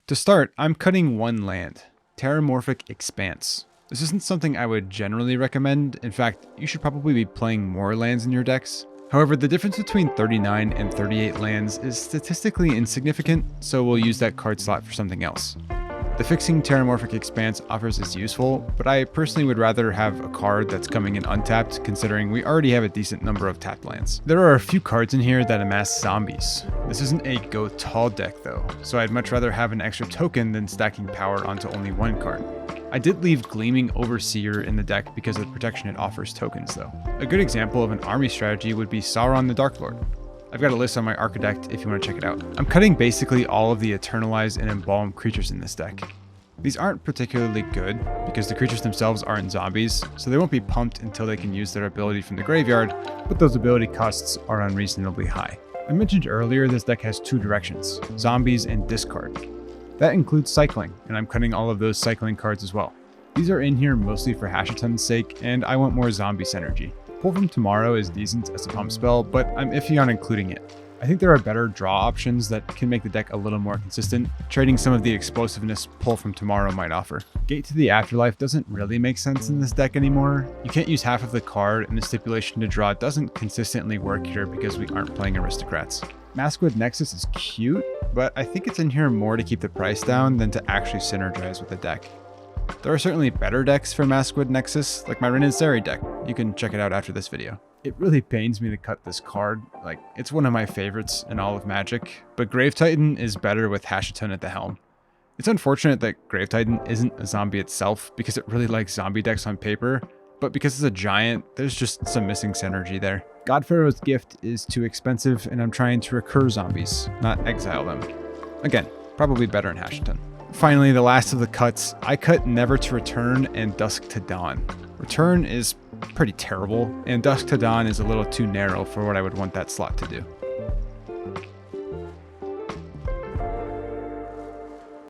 To start, I'm cutting one land, Terramorphic Expanse. This isn't something I would generally recommend. In fact, you should probably be playing more lands in your decks. However, the difference between 39 and 38 lands is statistically insignificant, so we'll use that card slot for something else. The fixing Terramorphic Expanse offers is useful, but I personally would rather have a card that's coming in untapped, considering we already have a decent number of tapped lands. There are a few cards in here that amass zombies. This isn't a go tall deck though, so I'd much rather have an extra token than stacking power onto only one card. I did leave Gleaming Overseer in the deck because of the protection it offers tokens though. A good example of an army strategy would be Sauron the Dark Lord. I've got a list on my Architect if you want to check it out. I'm cutting basically all of the Eternalized and Embalmed creatures in this deck. These aren't particularly good because the creatures themselves aren't zombies, so they won't be pumped until they can use their ability from the graveyard, but those ability costs are unreasonably high. I mentioned earlier this deck has two directions, zombies and discard. That includes cycling, and I'm cutting all of those cycling cards as well. These are in here mostly for hashaton's sake, and I want more zombie synergy. Pull from Tomorrow is decent as a pump spell, but I'm iffy on including it. I think there are better draw options that can make the deck a little more consistent, trading some of the explosiveness Pull from Tomorrow might offer. Gate to the Afterlife doesn't really make sense in this deck anymore. You can't use half of the card, and the stipulation to draw doesn't consistently work here because we aren't playing Aristocrats. Maskwood Nexus is cute, but I think it's in here more to keep the price down than to actually synergize with the deck. There are certainly better decks for Maskwood Nexus, like my Rin and Seri deck. You can check it out after this video. It really pains me to cut this card, like it's one of my favorites in all of Magic, but Grave Titan is better with Hashaton at the helm. It's unfortunate that Grave Titan isn't a zombie itself because it really likes zombie decks on paper, but because it's a giant, there's just some missing synergy there. God Pharaoh's Gift is too expensive and I'm trying to recur zombies, not exile them. Again, probably better in Hashaton. Finally, the last of the cuts, I cut Never to Return and Dusk to Dawn. Return is pretty terrible, and Dusk to Dawn is a little too narrow for what I would want that slot to do.